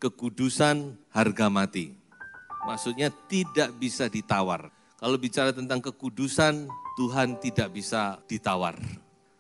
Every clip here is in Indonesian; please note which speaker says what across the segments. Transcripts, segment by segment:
Speaker 1: kekudusan harga mati. Maksudnya tidak bisa ditawar. Kalau bicara tentang kekudusan, Tuhan tidak bisa ditawar.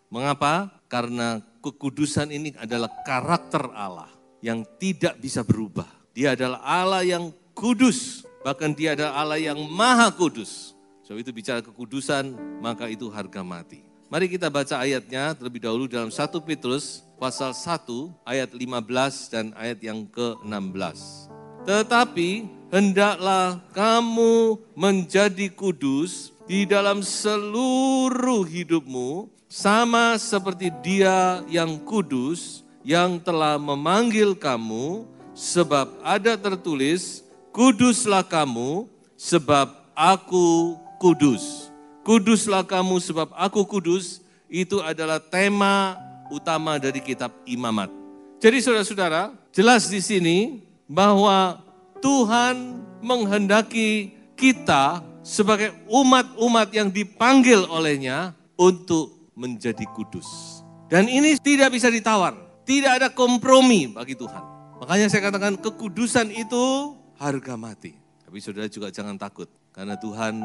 Speaker 1: Mengapa? Karena kekudusan ini adalah karakter Allah yang tidak bisa berubah. Dia adalah Allah yang kudus, bahkan dia adalah Allah yang maha kudus. Sebab itu bicara kekudusan, maka itu harga mati. Mari kita baca ayatnya terlebih dahulu dalam 1 Petrus pasal 1 ayat 15 dan ayat yang ke-16. Tetapi hendaklah kamu menjadi kudus di dalam seluruh hidupmu, sama seperti Dia yang kudus yang telah memanggil kamu, sebab ada tertulis, kuduslah kamu sebab aku kudus. Kuduslah kamu sebab aku kudus, itu adalah tema utama dari kitab Imamat. Jadi saudara-saudara, jelas di sini bahwa Tuhan menghendaki kita sebagai umat-umat yang dipanggil olehnya untuk menjadi kudus. Dan ini tidak bisa ditawar, tidak ada kompromi bagi Tuhan. Makanya saya katakan kekudusan itu harga mati. Tapi saudara juga jangan takut, karena Tuhan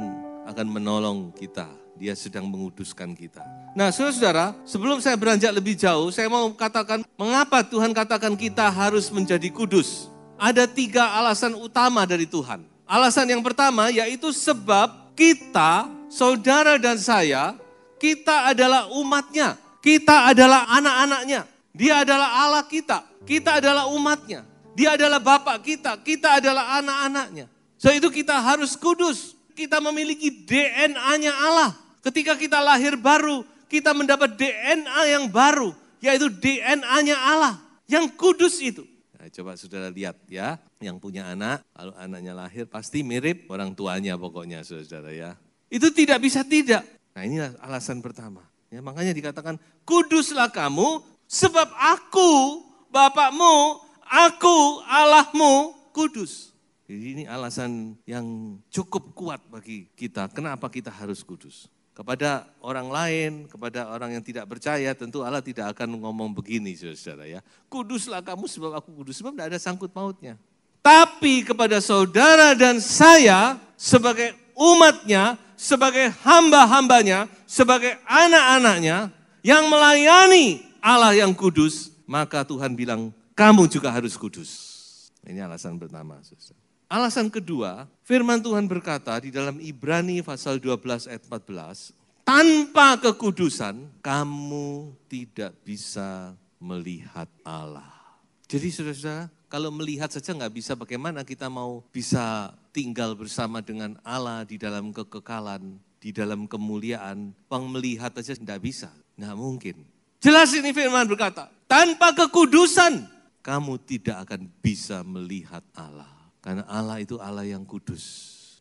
Speaker 1: akan menolong kita. Dia sedang menguduskan kita. Nah saudara-saudara, sebelum saya beranjak lebih jauh, saya mau katakan mengapa Tuhan katakan kita harus menjadi kudus. Ada 3 alasan utama dari Tuhan. Alasan yang pertama yaitu sebab kita, saudara dan saya, kita adalah umatnya. Kita adalah anak-anaknya. Dia adalah Allah kita. Kita adalah umatnya. Dia adalah Bapak kita adalah anak-anaknya. Sebab itu kita harus kudus. Kita memiliki DNA-nya Allah. Ketika kita lahir baru, kita mendapat DNA yang baru, yaitu DNA-nya Allah, yang kudus itu. Nah, coba saudara lihat ya, yang punya anak, kalau anaknya lahir pasti mirip orang tuanya pokoknya saudara ya. Itu tidak bisa tidak. Nah inilah alasan pertama. Ya, makanya dikatakan, kuduslah kamu sebab aku, Bapakmu, aku, Allahmu, kudus. Jadi ini alasan yang cukup kuat bagi kita, kenapa kita harus kudus. Kepada orang lain, kepada orang yang tidak percaya, tentu Allah tidak akan ngomong begini, saudara ya. Kuduslah kamu sebab aku kudus, sebab tidak ada sangkut pautnya. Tapi kepada saudara dan saya, sebagai umatnya, sebagai hamba-hambanya, sebagai anak-anaknya, yang melayani Allah yang kudus, maka Tuhan bilang, kamu juga harus kudus. Ini alasan pertama, saudara. Alasan kedua, firman Tuhan berkata di dalam Ibrani pasal 12 ayat 14, tanpa kekudusan kamu tidak bisa melihat Allah. Jadi saudara-saudara, kalau melihat saja nggak bisa, bagaimana kita mau bisa tinggal bersama dengan Allah di dalam kekekalan, di dalam kemuliaan, melihat saja nggak bisa, nggak mungkin. Jelas ini firman berkata, tanpa kekudusan kamu tidak akan bisa melihat Allah. Karena Allah itu Allah yang kudus.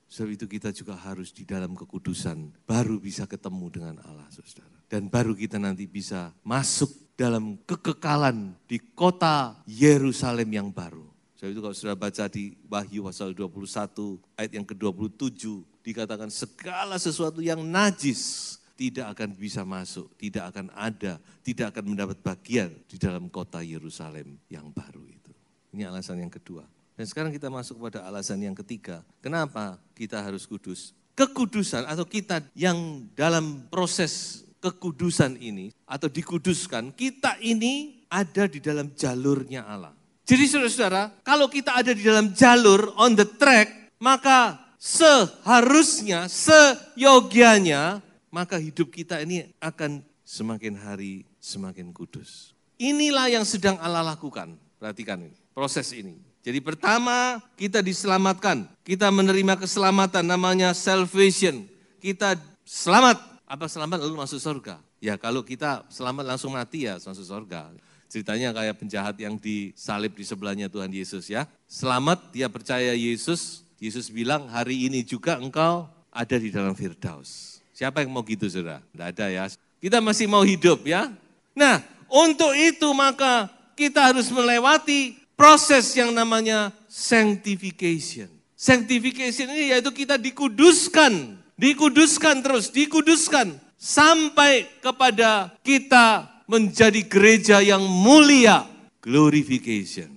Speaker 1: Sebab itu kita juga harus di dalam kekudusan. Baru bisa ketemu dengan Allah, saudara. Dan baru kita nanti bisa masuk dalam kekekalan di kota Yerusalem yang baru. Sebab itu kalau saudara baca di Wahyu pasal 21 ayat yang ke-27. Dikatakan segala sesuatu yang najis tidak akan bisa masuk. Tidak akan ada, tidak akan mendapat bagian di dalam kota Yerusalem yang baru itu. Ini alasan yang kedua. Dan sekarang kita masuk pada alasan yang ketiga. Kenapa kita harus kudus? Kekudusan atau kita yang dalam proses kekudusan ini atau dikuduskan, kita ini ada di dalam jalurnya Allah. Jadi saudara-saudara, kalau kita ada di dalam jalur on the track, maka seharusnya, seyogianya, maka hidup kita ini akan semakin hari semakin kudus. Inilah yang sedang Allah lakukan. Perhatikan ini, proses ini. Jadi pertama kita diselamatkan, kita menerima keselamatan namanya salvation. Kita selamat, apa selamat lalu masuk surga? Ya kalau kita selamat langsung mati ya masuk surga. Ceritanya kayak penjahat yang disalib di sebelahnya Tuhan Yesus ya. Selamat, dia percaya Yesus, Yesus bilang hari ini juga engkau ada di dalam Firdaus. Siapa yang mau gitu saudara? Tidak ada ya. Kita masih mau hidup ya. Nah untuk itu maka kita harus melewati proses yang namanya sanctification. Sanctification ini yaitu kita dikuduskan terus, sampai kepada kita menjadi gereja yang mulia, glorification.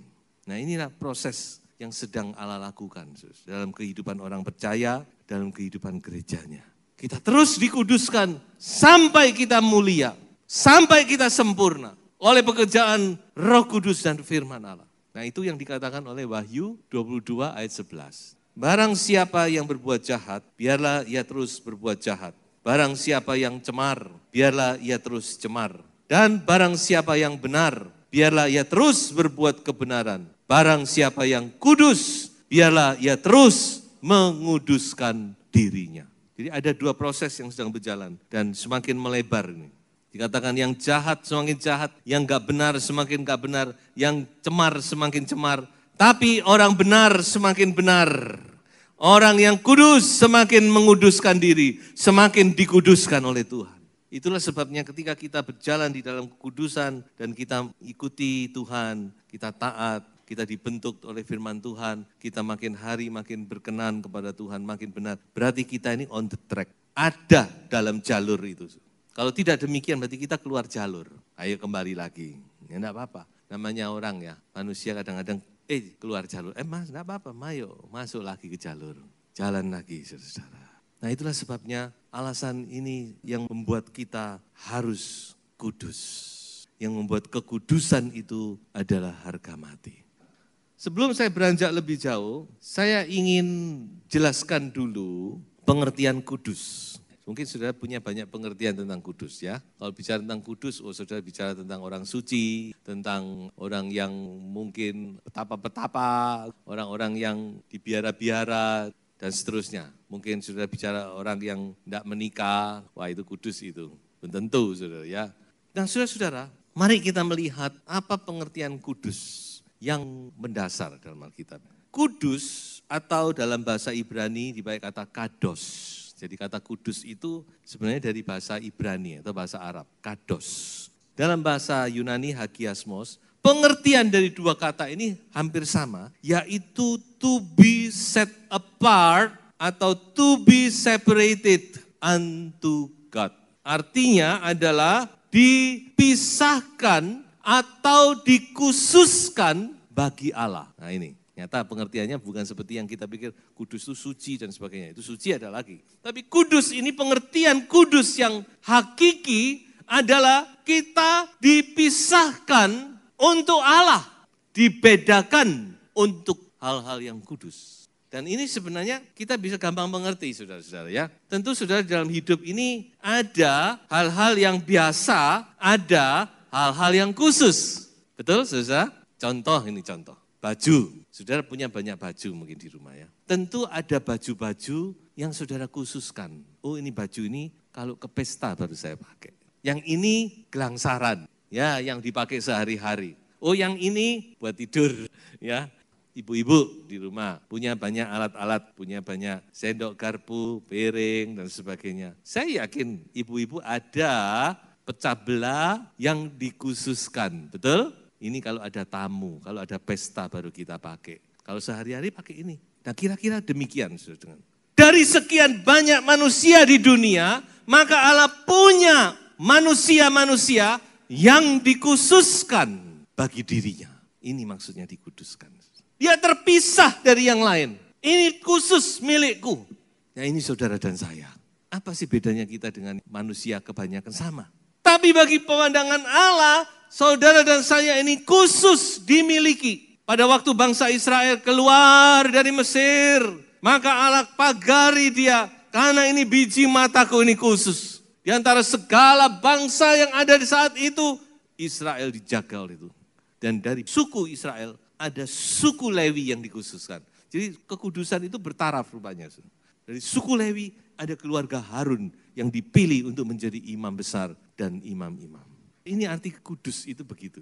Speaker 1: Nah inilah proses yang sedang Allah lakukan dalam kehidupan orang percaya, dalam kehidupan gerejanya. Kita terus dikuduskan sampai kita mulia, sampai kita sempurna oleh pekerjaan Roh Kudus dan firman Allah. Nah itu yang dikatakan oleh Wahyu 22 ayat 11. Barang siapa yang berbuat jahat, biarlah ia terus berbuat jahat. Barang siapa yang cemar, biarlah ia terus cemar. Dan barang siapa yang benar, biarlah ia terus berbuat kebenaran. Barang siapa yang kudus, biarlah ia terus menguduskan dirinya. Jadi ada dua proses yang sedang berjalan dan semakin melebar ini. Dikatakan yang jahat semakin jahat, yang gak benar semakin gak benar, yang cemar semakin cemar. Tapi orang benar semakin benar. Orang yang kudus semakin menguduskan diri, semakin dikuduskan oleh Tuhan. Itulah sebabnya ketika kita berjalan di dalam kekudusan dan kita ikuti Tuhan, kita taat, kita dibentuk oleh firman Tuhan, kita makin hari makin berkenan kepada Tuhan, makin benar. Berarti kita ini on the track, ada dalam jalur itu. Kalau tidak demikian berarti kita keluar jalur. Ayo kembali lagi, ya enggak apa-apa. Namanya orang ya, manusia kadang-kadang keluar jalur. Mas enggak apa-apa, ayo masuk lagi ke jalur. Jalan lagi saudara-saudara. Nah itulah sebabnya alasan ini yang membuat kita harus kudus. Yang membuat kekudusan itu adalah harga mati. Sebelum saya beranjak lebih jauh, saya ingin jelaskan dulu pengertian kudus. Mungkin saudara punya banyak pengertian tentang kudus ya. Kalau bicara tentang kudus, saudara bicara tentang orang suci, tentang orang yang mungkin petapa-petapa, orang-orang yang dibiara-biara, dan seterusnya. Mungkin saudara bicara orang yang tidak menikah, wah itu kudus itu. Belum tentu saudara ya. Nah saudara-saudara, mari kita melihat apa pengertian kudus yang mendasar dalam Alkitab. Kudus atau dalam bahasa Ibrani dipakai kata kados. Jadi kata kudus itu sebenarnya dari bahasa Ibrani atau bahasa Arab, kados. Dalam bahasa Yunani hagiasmos, pengertian dari dua kata ini hampir sama, yaitu to be set apart atau to be separated unto God. Artinya adalah dipisahkan atau dikhususkan bagi Allah. Nah ini, nyata pengertiannya bukan seperti yang kita pikir kudus itu suci dan sebagainya. Itu suci ada lagi. Tapi kudus ini pengertian kudus yang hakiki adalah kita dipisahkan untuk Allah, dibedakan untuk hal-hal yang kudus. Dan ini sebenarnya kita bisa gampang mengerti saudara-saudara ya. Tentu saudara dalam hidup ini ada hal-hal yang biasa, ada hal-hal yang khusus. Betul saudara? Contoh ini contoh, baju. Saudara punya banyak baju mungkin di rumah ya. Tentu ada baju-baju yang saudara khususkan. Oh ini baju ini kalau ke pesta baru saya pakai. Yang ini gelangsaran. Ya, yang dipakai sehari-hari. Oh, yang ini buat tidur, ya. Ibu-ibu di rumah punya banyak alat-alat, punya banyak sendok garpu, piring dan sebagainya. Saya yakin ibu-ibu ada pecah belah yang dikhususkan, betul? Ini kalau ada tamu, kalau ada pesta baru kita pakai. Kalau sehari-hari pakai ini. Nah, kira-kira demikian, saudara. Dari sekian banyak manusia di dunia, maka Allah punya manusia-manusia yang dikhususkan bagi dirinya. Ini maksudnya dikuduskan. Dia terpisah dari yang lain. Ini khusus milikku. Ya ini saudara dan saya. Apa sih bedanya kita dengan manusia kebanyakan sama? Tapi bagi pemandangan Allah, saudara dan saya ini khusus dimiliki. Pada waktu bangsa Israel keluar dari Mesir, maka Allah pagari dia. Karena ini biji mataku ini khusus. Di antara segala bangsa yang ada di saat itu, Israel dijaga oleh itu. Dan dari suku Israel, ada suku Lewi yang dikhususkan. Jadi kekudusan itu bertaraf rupanya. Dari suku Lewi, ada keluarga Harun yang dipilih untuk menjadi imam besar dan imam-imam. Ini arti kudus itu begitu.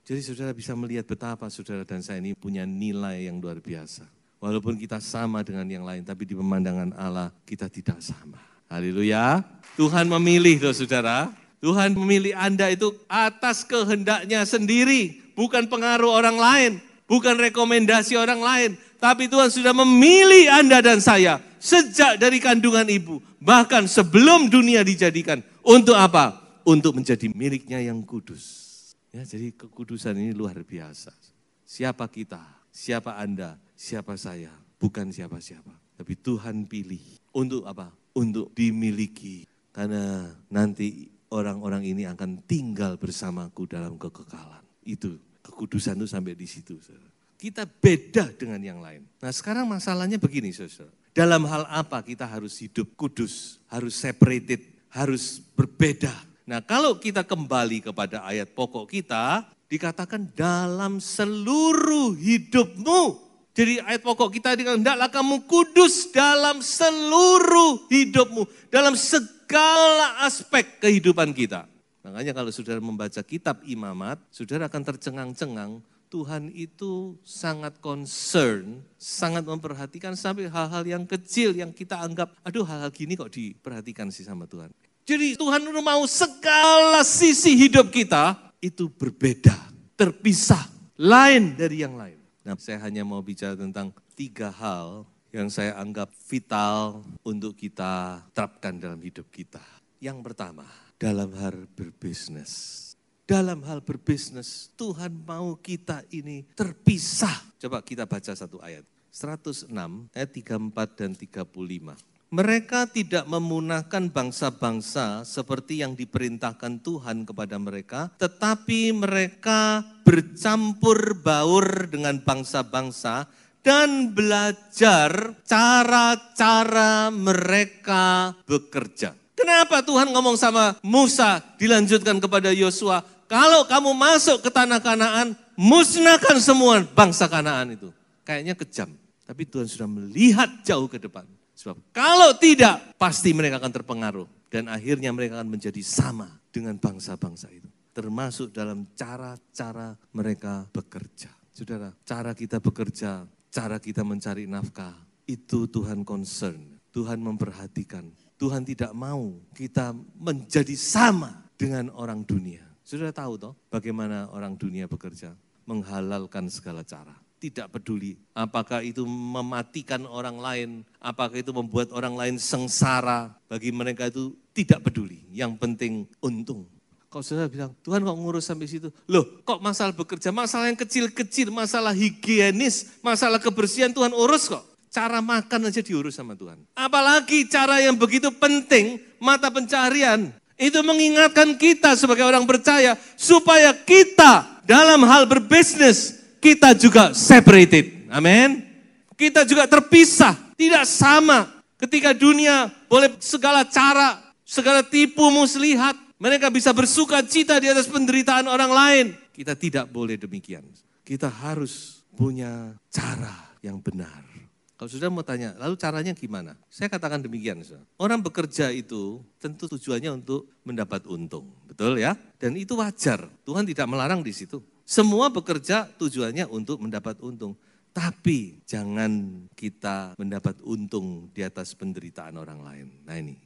Speaker 1: Jadi saudara bisa melihat betapa saudara dan saya ini punya nilai yang luar biasa. Walaupun kita sama dengan yang lain, tapi di pemandangan Allah kita tidak sama. Haleluya. Tuhan memilih loh saudara. Tuhan memilih Anda itu atas kehendaknya sendiri. Bukan pengaruh orang lain. Bukan rekomendasi orang lain. Tapi Tuhan sudah memilih Anda dan saya. Sejak dari kandungan ibu. Bahkan sebelum dunia dijadikan. Untuk apa? Untuk menjadi miliknya yang kudus. Ya, jadi kekudusan ini luar biasa. Siapa kita, siapa Anda, siapa saya, bukan siapa-siapa. Tapi Tuhan pilih untuk apa? Untuk dimiliki. Karena nanti orang-orang ini akan tinggal bersamaku dalam kekekalan. Itu, kekudusan itu sampai di situ. Kita beda dengan yang lain. Nah sekarang masalahnya begini saudara. Dalam hal apa kita harus hidup kudus, harus separated, harus berbeda. Nah kalau kita kembali kepada ayat pokok kita, dikatakan dalam seluruh hidupmu. Jadi ayat pokok kita dikatakan, hendaklah kamu kudus dalam seluruh hidupmu. Dalam segala aspek kehidupan kita. Makanya kalau saudara membaca kitab Imamat, saudara akan tercengang-cengang. Tuhan itu sangat concern, sangat memperhatikan sampai hal-hal yang kecil yang kita anggap, aduh hal-hal gini kok diperhatikan sih sama Tuhan. Jadi Tuhan mau segala sisi hidup kita itu berbeda, terpisah, lain dari yang lain. Nah, saya hanya mau bicara tentang 3 hal yang saya anggap vital untuk kita terapkan dalam hidup kita. Yang pertama, dalam hal berbisnis. Dalam hal berbisnis, Tuhan mau kita ini terpisah. Coba kita baca satu ayat. 106 ayat 34 dan 35. Mereka tidak memunahkan bangsa-bangsa seperti yang diperintahkan Tuhan kepada mereka, tetapi mereka bercampur baur dengan bangsa-bangsa dan belajar cara-cara mereka bekerja. Kenapa Tuhan ngomong sama Musa, dilanjutkan kepada Yosua, kalau kamu masuk ke tanah Kanaan, musnahkan semua bangsa Kanaan itu. Kayaknya kejam, tapi Tuhan sudah melihat jauh ke depan. Sebab kalau tidak, pasti mereka akan terpengaruh. Dan akhirnya mereka akan menjadi sama dengan bangsa-bangsa itu. Termasuk dalam cara-cara mereka bekerja. Saudara, cara kita bekerja, cara kita mencari nafkah, itu Tuhan concern. Tuhan memperhatikan. Tuhan tidak mau kita menjadi sama dengan orang dunia. Saudara tahu toh bagaimana orang dunia bekerja? Menghalalkan segala cara. Tidak peduli apakah itu mematikan orang lain, apakah itu membuat orang lain sengsara. Bagi mereka itu tidak peduli, yang penting untung. Kalau saudara bilang, Tuhan kok ngurus sampai situ? Loh kok masalah bekerja, masalah yang kecil-kecil, masalah higienis, masalah kebersihan Tuhan urus kok. Cara makan aja diurus sama Tuhan. Apalagi cara yang begitu penting, mata pencaharian. Itu mengingatkan kita sebagai orang percaya, supaya kita dalam hal berbisnis, kita juga separated. Amin. Kita juga terpisah. Tidak sama. Ketika dunia boleh segala cara, segala tipu muslihat. Mereka bisa bersuka cita di atas penderitaan orang lain. Kita tidak boleh demikian. Kita harus punya cara yang benar. Kalau sudah mau tanya, lalu caranya gimana? Saya katakan demikian. Orang bekerja itu tentu tujuannya untuk mendapat untung. Betul ya? Dan itu wajar. Tuhan tidak melarang di situ. Semua bekerja tujuannya untuk mendapat untung. Tapi jangan kita mendapat untung di atas penderitaan orang lain. Nah ini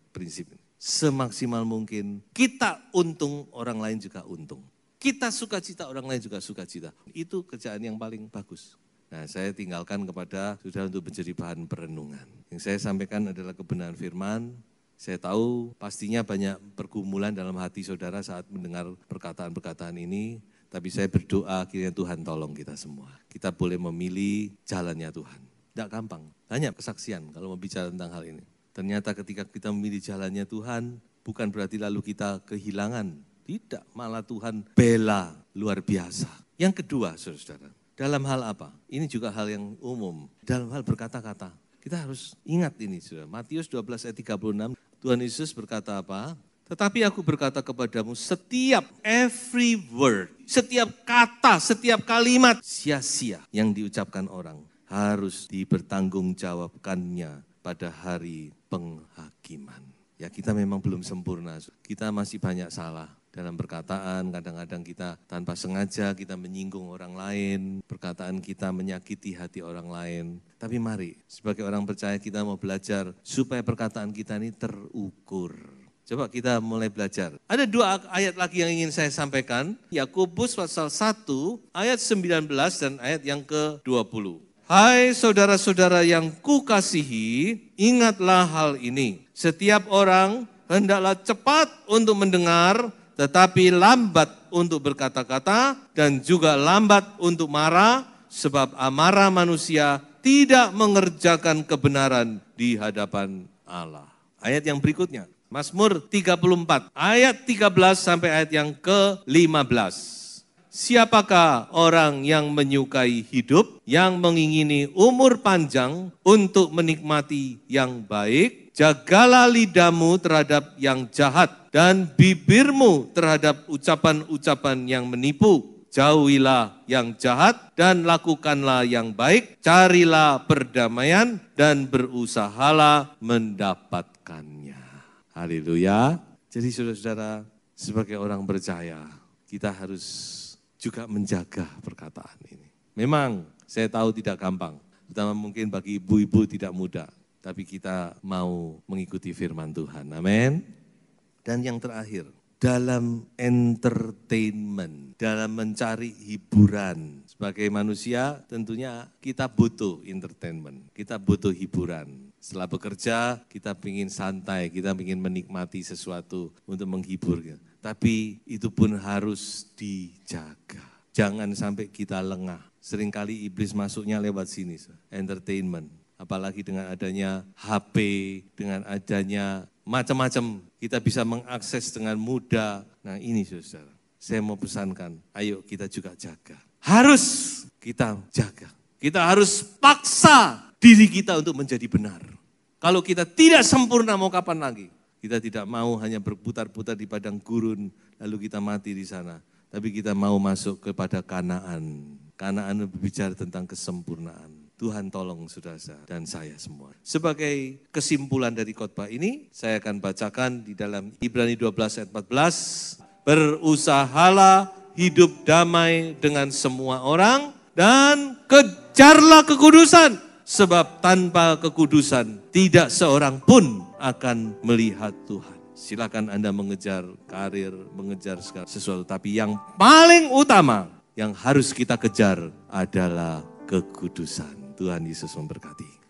Speaker 1: prinsip. Semaksimal mungkin kita untung, orang lain juga untung. Kita sukacita, orang lain juga sukacita. Itu kerjaan yang paling bagus. Nah saya tinggalkan kepada sudah untuk menjadi bahan perenungan. Yang saya sampaikan adalah kebenaran firman. Saya tahu pastinya banyak pergumulan dalam hati saudara saat mendengar perkataan-perkataan ini. Tapi saya berdoa akhirnya Tuhan tolong kita semua. Kita boleh memilih jalannya Tuhan. Tidak gampang, banyak kesaksian kalau mau bicara tentang hal ini. Ternyata ketika kita memilih jalannya Tuhan, bukan berarti lalu kita kehilangan. Tidak, malah Tuhan bela luar biasa. Yang kedua saudara, dalam hal apa? Ini juga hal yang umum, dalam hal berkata-kata. Kita harus ingat ini saudara. Matius 12 ayat 36. Tuhan Yesus berkata apa? Tetapi aku berkata kepadamu, setiap every word, setiap kata, setiap kalimat sia-sia yang diucapkan orang harus dipertanggungjawabkannya pada hari penghakiman. Ya kita memang belum sempurna, kita masih banyak salah dalam perkataan, kadang-kadang kita tanpa sengaja kita menyinggung orang lain, perkataan kita menyakiti hati orang lain. Tapi mari sebagai orang percaya kita mau belajar supaya perkataan kita ini terukur. Coba kita mulai belajar. Ada 2 ayat lagi yang ingin saya sampaikan. Yakobus pasal 1 ayat 19 dan ayat yang ke-20. Hai saudara-saudara yang kukasihi, ingatlah hal ini. Setiap orang hendaklah cepat untuk mendengar, tetapi lambat untuk berkata-kata dan juga lambat untuk marah, sebab amarah manusia tidak mengerjakan kebenaran di hadapan Allah. Ayat yang berikutnya, Mazmur 34, ayat 13 sampai ayat yang ke-15. Siapakah orang yang menyukai hidup, yang mengingini umur panjang untuk menikmati yang baik? Jagalah lidahmu terhadap yang jahat dan bibirmu terhadap ucapan-ucapan yang menipu. Jauhilah yang jahat dan lakukanlah yang baik. Carilah perdamaian dan berusahalah mendapatkannya. Haleluya. Jadi saudara-saudara, sebagai orang percaya, kita harus juga menjaga perkataan ini. Memang saya tahu tidak gampang, terutama mungkin bagi ibu-ibu tidak mudah. Tapi kita mau mengikuti firman Tuhan, amin. Dan yang terakhir, dalam entertainment, dalam mencari hiburan. Sebagai manusia tentunya kita butuh entertainment, kita butuh hiburan. Setelah bekerja kita ingin santai, kita ingin menikmati sesuatu untuk menghibur. Tapi itu pun harus dijaga. Jangan sampai kita lengah. Seringkali iblis masuknya lewat sini, entertainment. Apalagi dengan adanya HP, dengan adanya macam-macam, kita bisa mengakses dengan mudah. Nah ini saudara, saya mau pesankan, ayo kita juga jaga. Harus kita jaga. Kita harus paksa diri kita untuk menjadi benar. Kalau kita tidak sempurna mau kapan lagi? Kita tidak mau hanya berputar-putar di padang gurun, lalu kita mati di sana. Tapi kita mau masuk kepada Kanaan. Kanaan berbicara tentang kesempurnaan. Tuhan tolong saudara dan saya semua. Sebagai kesimpulan dari khotbah ini, saya akan bacakan di dalam Ibrani 12 ayat 14. Berusahalah hidup damai dengan semua orang dan kejarlah kekudusan. Sebab tanpa kekudusan tidak seorang pun akan melihat Tuhan. Silakan Anda mengejar karir, mengejar segala sesuatu. Tapi yang paling utama yang harus kita kejar adalah kekudusan. Tuhan Yesus memberkati.